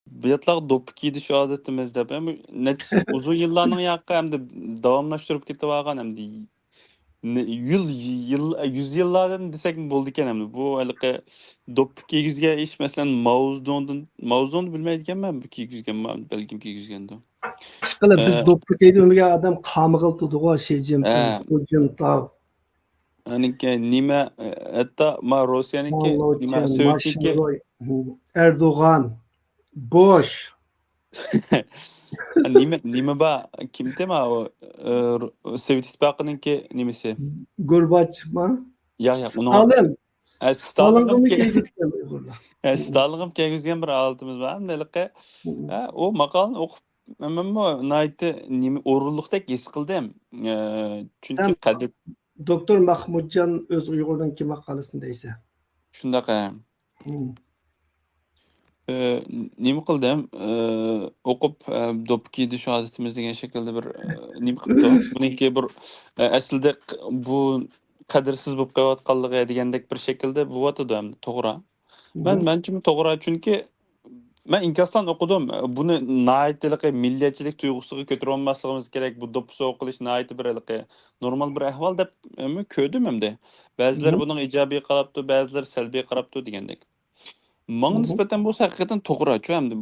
Biatlar dopuk yedi şu adetimizde. Ben uzun yıllarning yaqqı hem de davamlaştırıp ketip algan hem de yüz yıllardan desek mi bo'ldi ekan hem de. Bu halqa dopuk yegizga iş mesela Mao Zedong'du bilmaydiganman bu kiygizgan balkim kiygizgandi. İşqili biz doppu deydiğimiz adam kamıgıltıdı Xi Jinping, Ha, Hu Jintao, aniki nima hatta ma Rossiyaniki nima Mallochen, Sovetniki Maşinroy, Erdoğan, Bush, nima ba kim tema o Sovet İttifaqıninki nimasi? Gorbaçov, Ya onun Stalin. Stalin'ga Stalin'im mı ki gelmişler Uygurlar? Stalin'im kiygizgan bir alatimiz var. Hamdalika o maqolani o'qib men nayti nima o'rinliqdek his qildim. Chunki Sen Doktor Mahmudcan öz Uygur'dan kim makalesindeyse. shunaqa Hmm. nima qildim? O'qib dopuk yedish odatimiz degan shaklda bir nima qilibdi. Buniki bir aslida bu qadrsiz bo'lib qolayotganligi degandek bir shaklda bo'lyotidi ham to'g'ri. Menimcha to'g'ri chunki men inkosdan o'qidim. Buni naaytiliqi milliyatchilik tuyg'usiga ko'tarib olmasligimiz kerak. Bu do'ppi qilish naayt bir normal bir ahvol deb ko'rdim hamda. Ba'zilar buning ijobiy qarabdi, ba'zilar salbiy qarabdi degandek. Menga nisbatan bu haqiqatan to'g'ri chu hamda.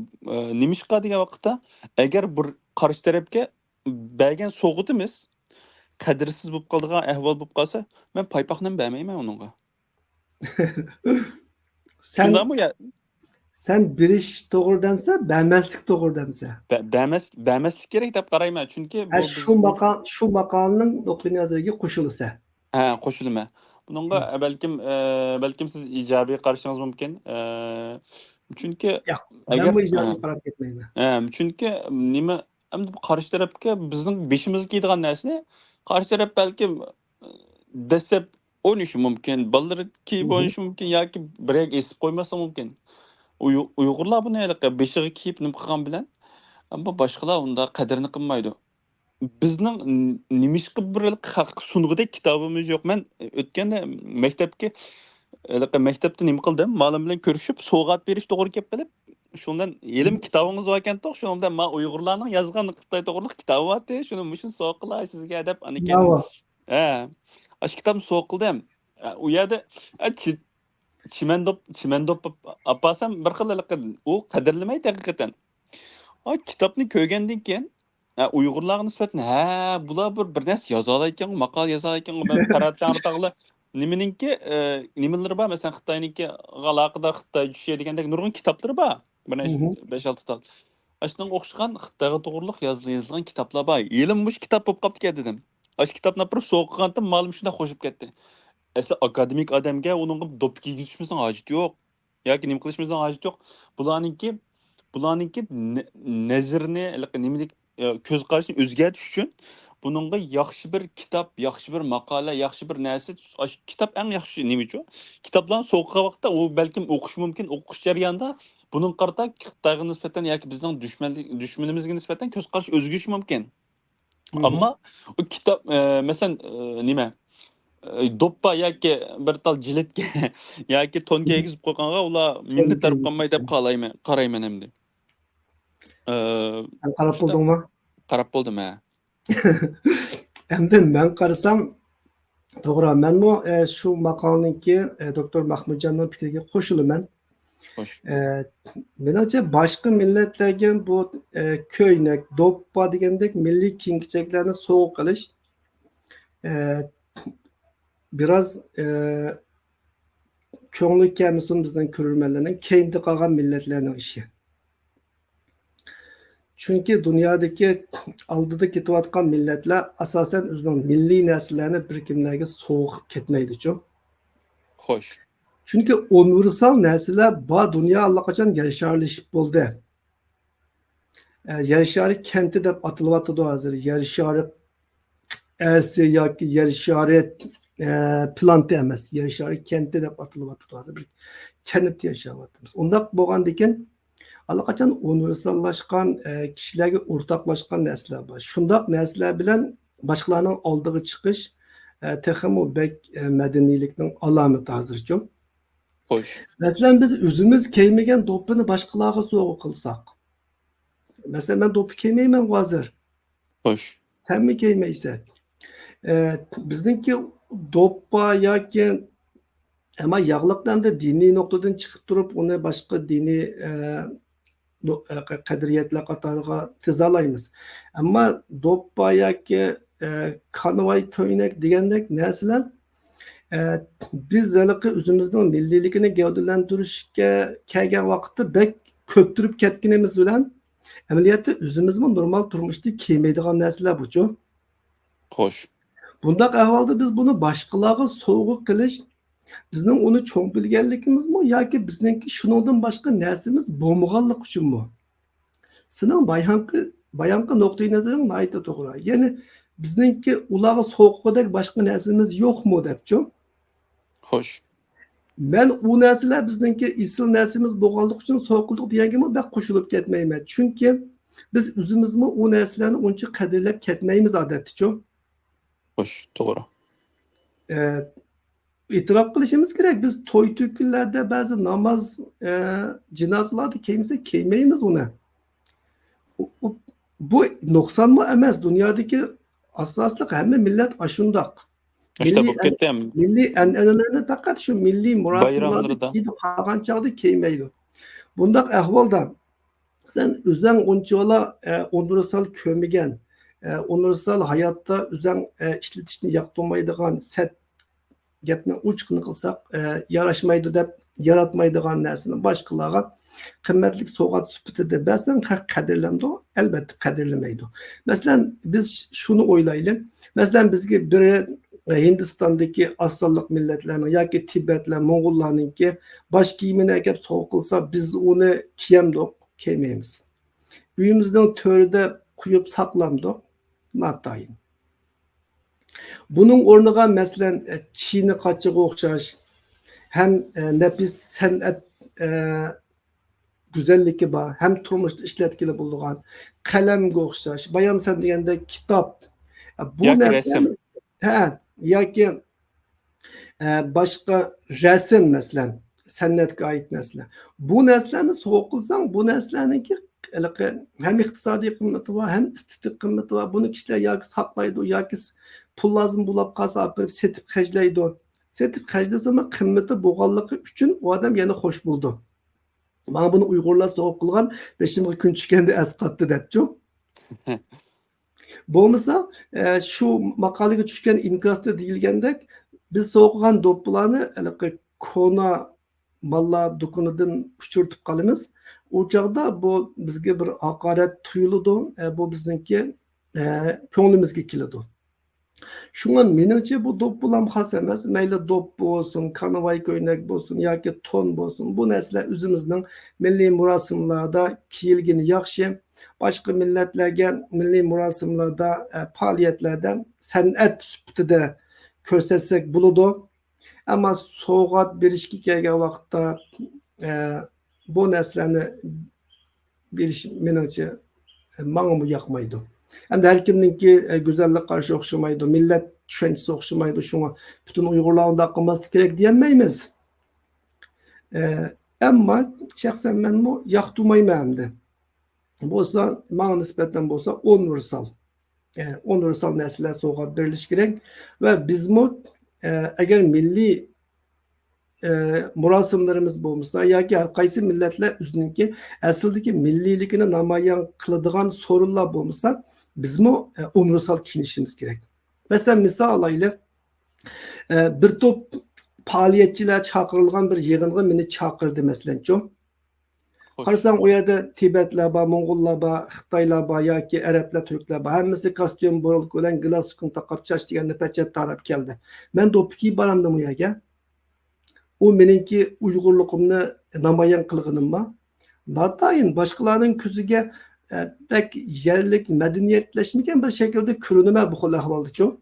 Nimishqa degan vaqtda agar bir qarshi tarafga bergan so'g'itimiz qadrsiz bo'lib qoladigan ahvol bo'lib qolsa, men paypoqni bermayman uningga. Shundaqmi ya? Sen bir iş doğru demse, beğenmezlik doğru demse. Bermaslik kerak deb qarayman. Chunki bu Şu makalının doktor nazariga qo'shilsa. Ha, qo'shilma. Buningga balkim siz ijobiy qarashingiz mumkin. Chunki Yo'q, agar men bu ijobiy qarab ketmayman. chunki nima endi bu qarshi tarafga bizning beshimizga kiydigan narsani qarshi taraf balkim dastlab o'ynashi mumkin, ballar kiyib o'ynashi mumkin yoki birga esib qo'ymasa mumkin. Uyg'urlar buni beshiga kiyib nima qilgan bilan, ammo boshqalar unda qadrini qilmaydi. Bizning nimishqa bir haq sunug'idek kitobimiz yo'q. Men o'tganda maktabda nima qildim? Ma'lum bilan ko'rishib, sovg'at berish to'g'ri kelib qolib, shundan elim kitobingiz bor ekan to'q, shundan men Uyg'urlarning yozgan Xitoy to'g'riliq kitobi bor-da, shuni mushin sovg'a qilay sizga deb anikan. Ha, ash kitobni sovg'a qildim. U yerda chimendop apasam bir xil u qadrlamaydi haqiqatan. O kitobni ko'rgandan keyin Uyg'urlarga nisbatan bular bir narsa yoza olayotgan, maqol yoza olayotgan, men qaratgan tag'lar nimaninki nimalari bor, masalan Xitoyniki aloqador Xitoy tushishi degandek nurg'un kitoblari bor. Buni 5-6 ta. Ashunga o'xshagan Xitoyga to'g'riliq yozilgan kitoblar bor. Elim mush kitob bo'lib qolibdi dedim. Ash kitobni bir so'qig'andim, ma'lum shunda qo'shib ketdi. Asli akademik odamga uning dopik yigishimizning hojati yo'q. Yoki nima qilishimizning hojati yo'q. Bularninki nazrni nimadik ko'z qarashini o'zgartirish uchun buningga yaxshi bir kitob, yaxshi bir maqola, yaxshi bir narsa, kitob eng yaxshi nima uchun? Kitoblarni so'qqigan vaqtda u balkim o'qish mumkin, o'qish jarayonida buning qarta Xitoyga nisbatan yoki bizning dushmanimizga nisbatan ko'z qarash o'zgarishi mumkin. Ammo u kitob masalan nima doppa yoki bir tal jiletga yoki tonga egizib qo'yganga ular minni tarib qolmay deb qarayman endi. Sen qarab bo'ldingmi? Qarab bo'ldim ha. Endi men qarasam to'g'ri, menmi shu maqolniki doktor Mahmudjonning fikriga qo'shilaman. Menimcha boshqa millatlarga bu ko'ynak, doppa degandek milliy kiyim-kechaklarni sovg'a qilish biraz ko'ngli kelmasin bizning ko'rurmanlarning keyinda qolgan millatlarning ishi. Chunki dunyodagi oldida ketayotgan millatlar asosan o'zining milliy narsalarni bir kimlarga sovg'ib ketmaydi-ku. Xo'sh. Chunki universal narsalar bu dunyo allaqachon yarasharlashib bo'ldi. Yarashari kenti deb atilyapti hozir. Yarashari ersi yoki yarashari planti emas. Yarashari kenti deb atilyapti hozir. Bir kent yashayapmiz. Undaq bo'lgandan keyin allaqachon universallashgan kishilarga o'rtoqlashgan narsalar bor. Shundoq narsalar bilan boshqalarning oldiga chiqish texmo bek madaniylikning alomati hozircha. Hoş. Mesela biz özümüz keymegen dopunu başkalarına soğuk kılsak. Mesela ben dopu keymeymen hazır. Hoş. Sen mi keymeysen? Bizdeki doppa yakken ama yağlıktan da dini noktadan çıkıp durup onu başka dini qadiriyatlar qatoriga tizolaymiz. Ammo do'ppa yoki konvoy ko'ylak degandek narsalar biz haliqi o'zimizning milliyligini gavdalantirishga kelgan vaqtda bek ko'p turib ketganimiz bilan amaliyotda o'zimizmi normal turmushda kiymaydigan narsalar buchu. Hoş. Bundaq ahvolda biz buni boshqalarga sovg'a qilish bizning uni cho'ng bilganligimizmi yoki bizningki shuningdan boshqa narsamiz bo'lmaganlik uchunmi? Senin bayanqı noktayı nazarin naite to'g'ri. Ya'ni bizningki ularga sovuqdek başka narsamiz yo'qmi debchi. Hoş. Men u narsalar bizningki isil narsamiz bo'lganligi uchun sovuqlik deganga bak qo'shilib ketmayman. Chunki biz o'zimizmi u narsalarni uncha qadrlab ketmaymiz odatdachi. Hoş. Doğru. İtiraf qilishimiz kerak. Biz to'y to'kinlarda ba'zi namoz, jinozalarda kiymaymiz uni. Bu noksan mı emas dünyadaki asaslık hem millet aşundak. İşte bu kettem. Milli enelerini fakat şu milli murasimlarda Bayramlarda. kiydi kagan çağda kiymeydi. Bundak ahvalda sen üzen onçola onursal kömügen, onursal hayatta üzen işletişini yaktırmaydıgan set gapni uçqını qilsak yaraşmaydı deb yaratmaydigan narsani boshqalarga qimmatlik sovg'at sifatida bersan qadrlamdi, albatta qadrlamaydi. Masalan biz shuni o'ylaylik. Masalan bizga biri Hindistondagi asonliq millatlarning yoki Tibetlar, Mo'g'ullarninki bosh kiyimini akab sovg'a qilsa biz uni kiyamdik, kiymaymiz. Uyimizning to'rida quyib saqlamdik, natayin. Bunun o'rniga masalan Çin'i qachiga o'xshash hem nefis san'at güzelligi bor, hem turmushda ishlatkili bo'lgan qalamga o'xshash, bayam sen deganda kitob. Bu narsa yoki boshqa rasm masalan san'atga oid narsalar. Bu narsalarni sovg'a qilsang, bu narsalarniki hem iqtisodiy qimmati bor, hem estetik qimmati bor. Buni kishilar yoki saqlaydi, yoki pul lazım bo'lib qolsa olib setib xajlaydi. Setib xajlasami qimmati bo'lganligi uchun u odam yana xo'sh bo'ldi. Mana buni Uyg'urlar sovg'a qilgan, beshimga kun tushganda asqatdi debchi. Bo'lmasa shu maqolaga tushgan inkosda deyilgandek biz sovg'agan do'ppilarni kona mallar do'konidan uchirtib qolamiz. O chog'da bu bizga bir haqorat tuyuladi, bu bizningki ko'nglimizga keladi. Şuna menimcha bu do'ppilam xos emas. Mayli do'ppi bo'lsin, konvoy ko'ylak bo'lsin yoki ton bo'lsin. Bu narsalar o'zimizning milliy murosimlarda kiyilgani yaxshi. Boshqa millatlarga milliy murosimlarda, faoliyatlarda san'at sifatida ko'rsatsak bo'ladi. Ammo sovg'at berishga kelgan vaqtda bu narsalarni berish menimcha menga yoqmaydi. Hem de her kimninki güzellik karşı okşamaydı, millet düşüncesi okşamaydı, şuna bütün Uygurlar onda akılması gerek diyemeyimiz. Ama şahsen ben bu yaktırmayım hem de. Bolsa, bana nispeten bolsa onursal nesiller soğuğa birleş gerek ve biz mu eğer milli murasimlarımız bulmuşsa ya ki her kaysi milletler üstündeki asıldaki millilikini namayan kılıdıgan sorunlar bulmuşsa bizmi onursal kiyinishimiz kerak. Mesela misal alaylik bir top faaliyetçiler chaqirilgan bir yig'inga meni chaqirdi masalanchu. Qarasang u yerda Tibetlar bor, Mo'g'ullar bor, Xitoylar bor yoki Arablar, Turklar bor. Hammasi kostyum bo'ril bilan glaskun taqib chash deganda pachat tarab keldi. Men do'ppi kiyib boramdim u yerga. O meningki Uyg'urligimni namoyon qilganimmi? Natayin boshqalarning ko'ziga pek yerlik medeniyetleşmiken bir şekilde kürünüme bu xil ahvaldachu.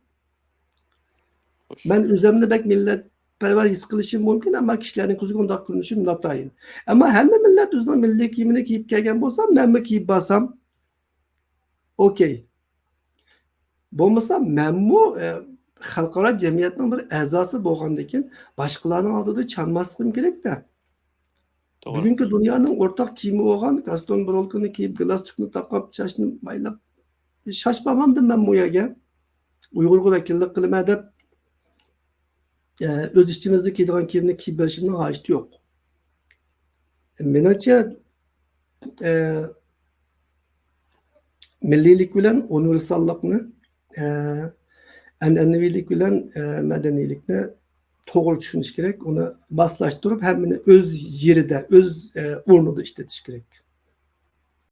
Ben özümde pek milletperver his qilishim mumkin, ama kishilarning ko'ziga undaq ko'rinishim notayin. Ama hamma millat o'zining milliy kiyimini kiyib kelgan bo'lsa, menmi kiyib borsam, okey. Bo'lmasa menmi xalqaro jamiyatning bir a'zosi bo'lgandan keyin boshqalarning oldida chalmasligim kerak-da. To'g'ri. Bugungi dunyoning o'rtaq kiyimi bo'lgan Gaston Brolkini kiyib, galstukni taqib, chashni maylab shoshmamandim men bu yerga. Uyg'urga vakillik qilaman deb o'z ichimizda kiydigan kiyimni kiyib berishimning hojati yo'q. Menimcha milliylik bilan universallikni, an'anaviylik bilan madaniylikni to'g'ri tushunish kerak. Uni moslashtirib, hammani o'z yerida, o'z o'rnida ishlatish kerak.